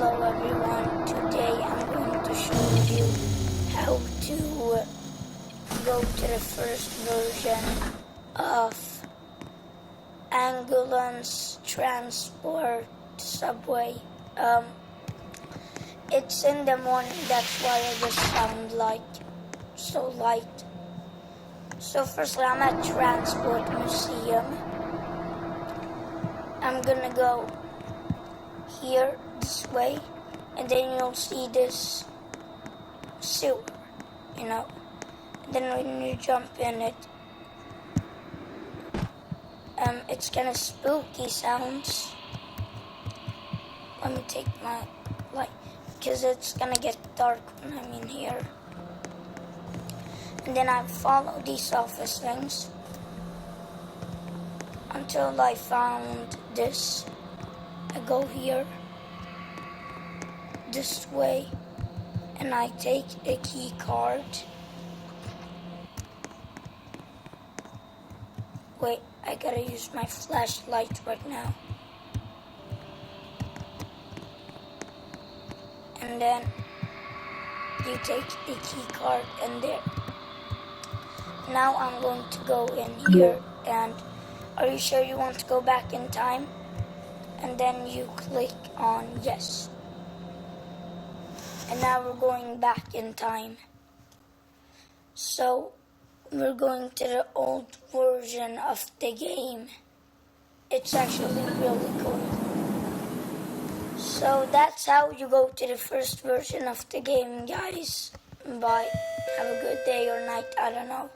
Hello everyone, today I'm going to show you how to go to the first version of Angulans Transport Subway. It's in the morning, that's why I just sound like so light. So firstly, I'm at Transport Museum. I'm gonna go here this way, and then you'll see this sewer, and then when you jump in it, it's kind of spooky sounds. Let me take my light because it's gonna get dark when I'm in here. And then I follow these office things until I found this. I go here this way and I take a key card. Wait, I gotta use my flashlight right now. And then you take a key card and there. Now I'm going to go in here, and are you sure you want to go back in time? And then you click on yes. And now we're going back in time. So we're going to the old version of the game. It's actually really cool. So that's how you go to the first version of the game, guys. Bye. Have a good day or night, I don't know.